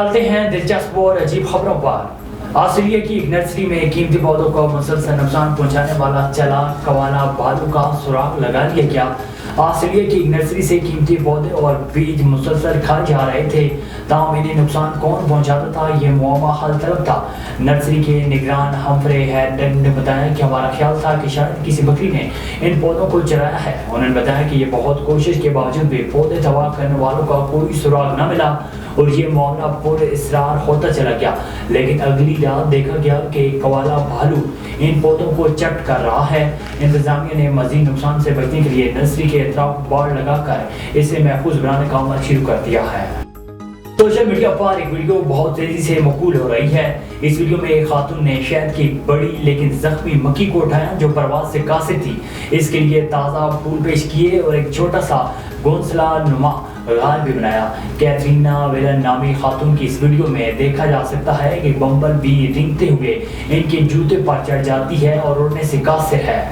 ڈالتے ہیں دلچسپ اور عجیب خبروں پر۔ آسٹریلیا کی ایک نرسری میں قیمتی پودوں کو مسلسل نقصان پہنچانے والا چالاک قوالا بھالو کا سراغ لگا لیا گیا۔ آسٹریلیا کی ایک نرسری سے قیمتی پودے اور بیج مسلسل کھائے جا رہے تھے، تاہم انہیں نقصان کون پہنچاتا تھا یہ معمہ حل طلب تھا۔ نرسری کے نگران ہمفرے ہیڈن نے بتایا کہ ہمارا خیال تھا کہ شاید کسی بکری نے ان پودوں کو چرایا ہے۔ انہوں نے بتایا کہ یہ بہت کوشش کے باوجود بھی پودے تباہ کرنے والوں کا کوئی سراغ نہ ملا اور یہ معاملہ پر اصرار ہوتا چلا گیا، لیکن اگلی رات دیکھا گیا کہ قوالا بھالو ان پودوں کو چٹ کر رہا ہے۔ انتظامیہ نے مزید نقصان سے بچنے کے لیے نرسری کے اطراف باڑ لگا کر اسے محفوظ بنانے کا عمل شروع کر دیا ہے۔ سوشل میڈیا پر ایک ویڈیو بہت تیزی سے مقبول ہو رہی ہے۔ اس ویڈیو میں ایک خاتون نے شہد کی بڑی لیکن زخمی مکھی کو اٹھایا جو پرواز سے قاصر تھی۔ اس کے لیے تازہ پھول پیش کیے اور ایک چھوٹا سا گھونسلہ نما غار بھی بنایا۔ کیترینا ویلن نامی خاتون کی اس ویڈیو میں دیکھا جا سکتا ہے کہ بمبل بی رینگتے ہوئے ان کے جوتے پر چڑھ جاتی ہے اور اڑنے سے قاصر ہے۔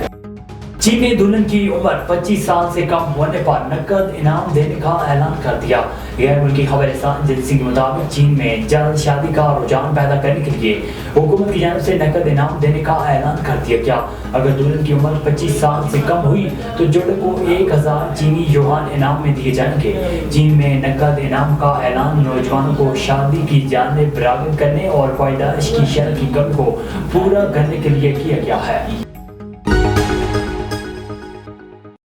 چین نے دلہن کی عمر 25 سال سے کم ہونے پر نقد انعام دینے کا اعلان کر دیا۔ غیر ملکی خبر رساں ایجنسی کے مطابق چین میں جلد شادی کا رجحان پیدا کرنے کے لیے حکومت کی جانب سے نقد انعام دینے کا اعلان کر دیا گیا۔ اگر دلہن کی عمر 25 سال سے کم ہوئی تو جوڑے کو 1000 چینی یوان انعام میں دیے جائیں گے۔ چین میں نقد انعام کا اعلان نوجوانوں کو شادی کی جانب راغب کرنے اور پائیدائش کی شرح کی کمی کو پورا کرنے کے لیے کیا گیا ہے۔